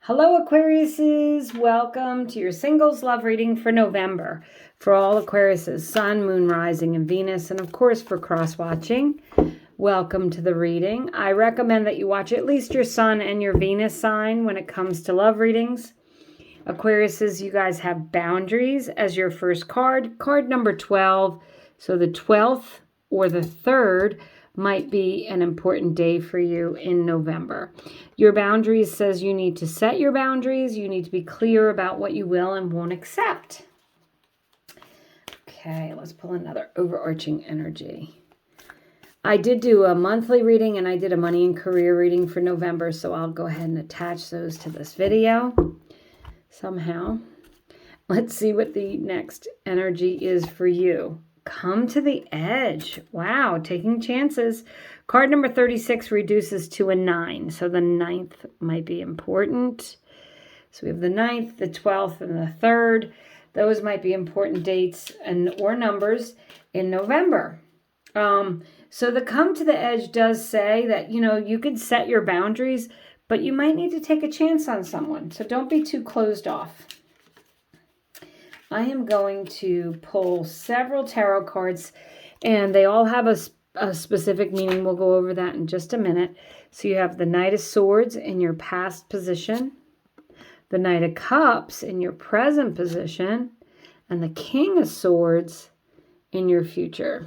Hello, Aquariuses. Welcome to your singles love reading for November. For all Aquariuses, Sun, Moon, Rising, and Venus, and of course for cross-watching, welcome to the reading. I recommend that you watch at least your Sun and your Venus sign when it comes to love readings. Aquariuses, you guys have boundaries as your first card. Card number 12. So the 12th or the 3rd might be an important day for you in November. Your boundaries says you need to set your boundaries. You need to be clear about what you will and won't accept. Okay, let's pull another overarching energy. I did do a monthly reading and I did a money and career reading for November, so I'll go ahead and attach those to this video somehow. Let's see what the next energy is for you. Come to the edge. Wow, taking chances. Card number 36 reduces to a 9. So the 9th might be important. So we have the 9th, the 12th, and the 3rd. Those might be important dates or numbers in November. So the come to the edge does say that, you could set your boundaries, but you might need to take a chance on someone. So don't be too closed off. I am going to pull several tarot cards, and they all have a specific meaning. We'll go over that in just a minute. So you have the Knight of Swords in your past position, the Knight of Cups in your present position, and the King of Swords in your future.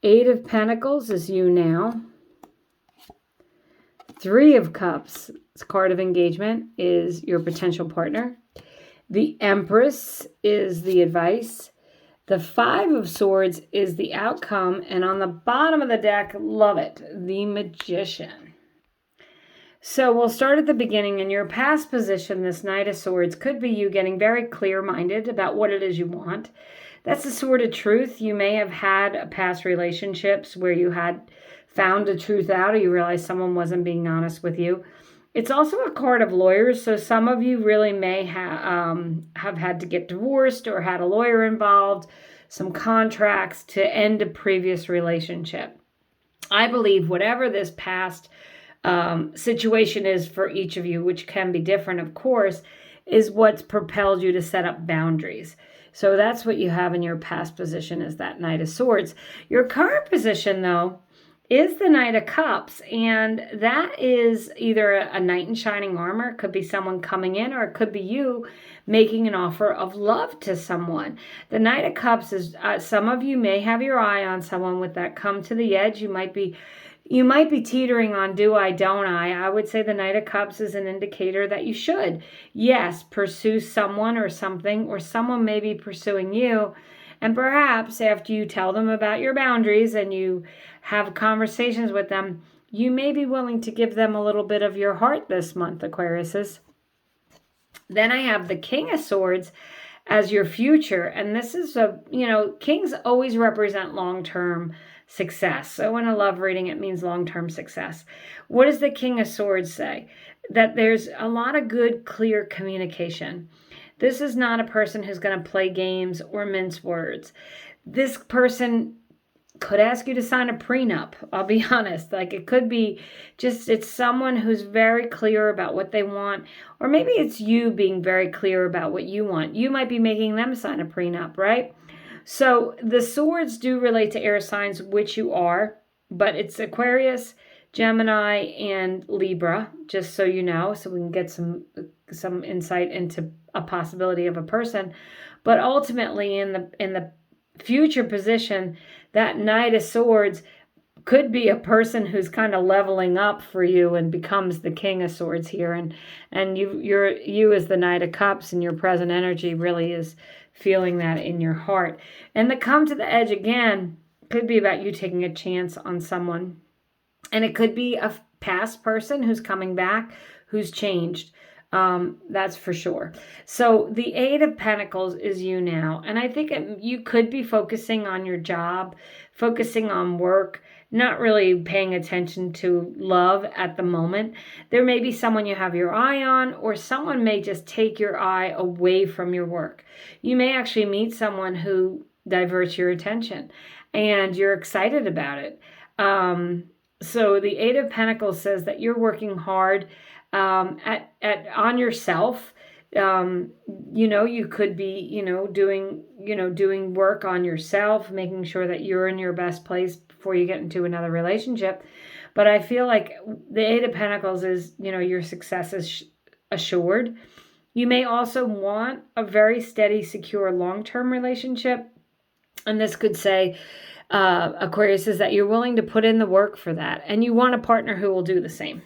8 of Pentacles is you now. 3 of Cups, this card of engagement, is your potential partner. The Empress is the advice. The 5 of Swords is the outcome. And on the bottom of the deck, love it, the Magician. So we'll start at the beginning. In your past position, this Knight of Swords could be you getting very clear-minded about what it is you want. That's the sword of truth. You may have had past relationships where you had found the truth out, or you realized someone wasn't being honest with you. It's also a card of lawyers, so some of you really may have had to get divorced or had a lawyer involved, some contracts to end a previous relationship. I believe whatever this past situation is for each of you, which can be different, of course, is what's propelled you to set up boundaries. So that's what you have in your past position, is that Knight of Swords. Your current position, though, is the Knight of Cups, and that is either a knight in shining armor. It could be someone coming in, or it could be you making an offer of love to someone. The Knight of Cups is, some of you may have your eye on someone with that come to the edge. You might be teetering on do I, don't I. I would say the Knight of Cups is an indicator that you should, yes, pursue someone or something, or someone may be pursuing you. And perhaps after you tell them about your boundaries and you have conversations with them, you may be willing to give them a little bit of your heart this month, Aquariuses. Then I have the King of Swords as your future. And this is kings always represent long-term success. So in a love reading, it means long-term success. What does the King of Swords say? That there's a lot of good, clear communication. This is not a person who's going to play games or mince words. This person could ask you to sign a prenup. I'll be honest. It could be it's someone who's very clear about what they want. Or maybe it's you being very clear about what you want. You might be making them sign a prenup, right? So the swords do relate to air signs, which you are. But it's Aquarius, Gemini, and Libra, just so you know. So we can get some insight into a possibility of a person. But ultimately in the future position, that Knight of Swords could be a person who's kind of leveling up for you and becomes the King of Swords here. And you as the Knight of Cups, and your present energy really is feeling that in your heart. And the come to the edge again could be about you taking a chance on someone. And it could be a past person who's coming back, who's changed. That's for sure. So the 8 of Pentacles is you now. And I think you could be focusing on your job, focusing on work, not really paying attention to love at the moment. There may be someone you have your eye on, or someone may just take your eye away from your work. You may actually meet someone who diverts your attention and you're excited about it. So the Eight of Pentacles says that you're working hard on yourself. You could be, doing work on yourself, making sure that you're in your best place before you get into another relationship. But I feel like the Eight of Pentacles is, your success is assured. You may also want a very steady, secure, long-term relationship. And this could say, Aquarius, is that you're willing to put in the work for that. And you want a partner who will do the same.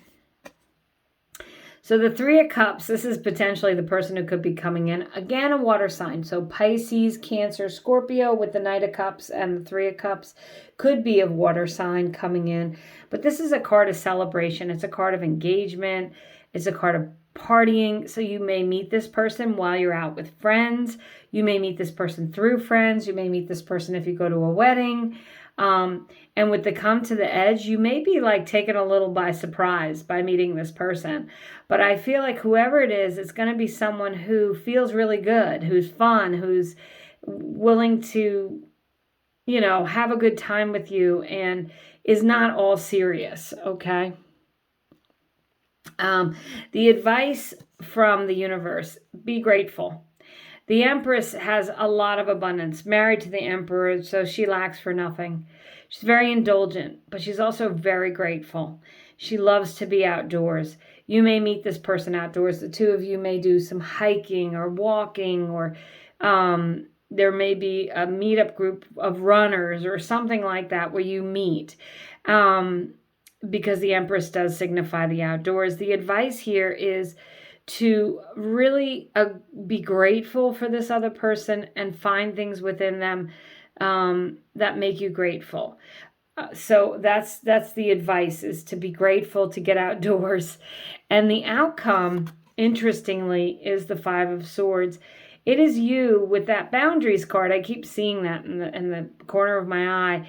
So the Three of Cups, this is potentially the person who could be coming in. Again, a water sign. So Pisces, Cancer, Scorpio with the Knight of Cups and the Three of Cups could be a water sign coming in. But this is a card of celebration. It's a card of engagement. It's a card of partying. So you may meet this person while you're out with friends. You may meet this person through friends. You may meet this person if you go to a wedding. And with the come to the edge, you may be like taken a little by surprise by meeting this person. But I feel like whoever it is, it's going to be someone who feels really good, who's fun, who's willing to, have a good time with you and is not all serious, okay? The advice from the universe, be grateful. The Empress has a lot of abundance, married to the Emperor, so she lacks for nothing. She's very indulgent, but she's also very grateful. She loves to be outdoors. You may meet this person outdoors. The two of you may do some hiking or walking, or there may be a meetup group of runners or something like that where you meet. Because the Empress does signify the outdoors. The advice here is to really be grateful for this other person and find things within them that make you grateful. So that's the advice, is to be grateful, to get outdoors. And the outcome, interestingly, is the Five of Swords. It is you with that boundaries card. I keep seeing that in the corner of my eye.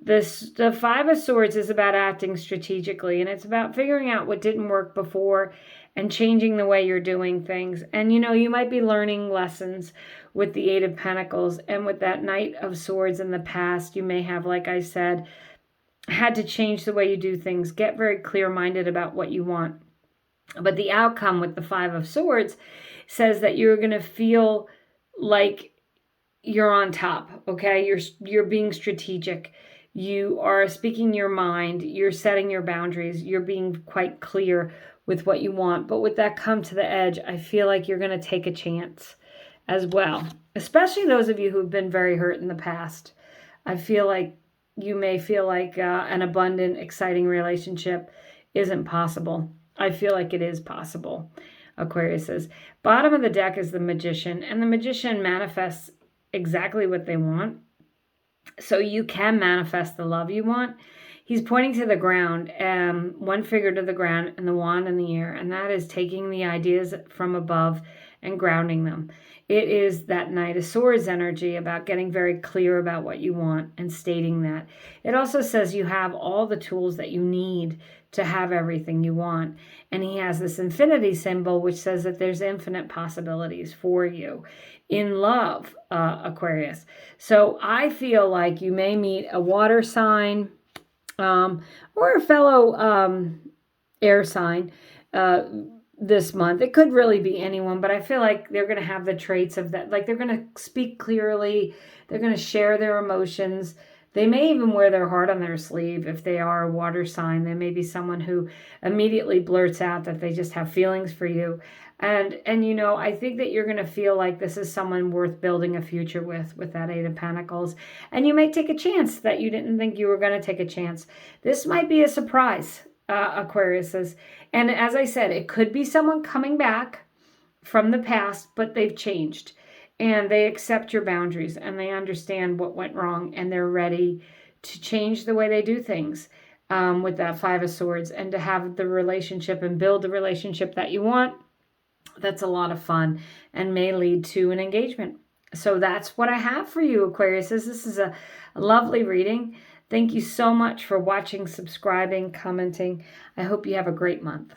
The Five of Swords is about acting strategically, and it's about figuring out what didn't work before and changing the way you're doing things. And, you might be learning lessons with the Eight of Pentacles, and with that Knight of Swords in the past, you may have, like I said, had to change the way you do things, get very clear-minded about what you want. But the outcome with the Five of Swords says that you're going to feel like you're on top, okay? You're being strategic. You are speaking your mind. You're setting your boundaries. You're being quite clear with what you want. But with that come to the edge, I feel like you're going to take a chance as well. Especially those of you who've been very hurt in the past. I feel like you may feel like an abundant, exciting relationship isn't possible. I feel like it is possible, Aquarius says. Bottom of the deck is the Magician. And the Magician manifests exactly what they want. So you can manifest the love you want. He's pointing to the ground, one finger to the ground and the wand in the air. And that is taking the ideas from above and grounding them. It is that Knight of Swords energy about getting very clear about what you want and stating that. It also says you have all the tools that you need to have everything you want. And he has this infinity symbol, which says that there's infinite possibilities for you in love, Aquarius. So I feel like you may meet a water sign, or a fellow air sign this month. It could really be anyone, but I feel like they're going to have the traits of that. Like, they're going to speak clearly. They're going to share their emotions. They may even wear their heart on their sleeve if they are a water sign. There may be someone who immediately blurts out that they just have feelings for you. And I think that you're going to feel like this is someone worth building a future with that Eight of Pentacles. And you may take a chance that you didn't think you were going to take a chance. This might be a surprise, Aquarius says. And as I said, it could be someone coming back from the past, but they've changed. And they accept your boundaries and they understand what went wrong, and they're ready to change the way they do things with that Five of Swords, and to have the relationship and build the relationship that you want. That's a lot of fun and may lead to an engagement. So that's what I have for you, Aquarius. This is a lovely reading. Thank you so much for watching, subscribing, commenting. I hope you have a great month.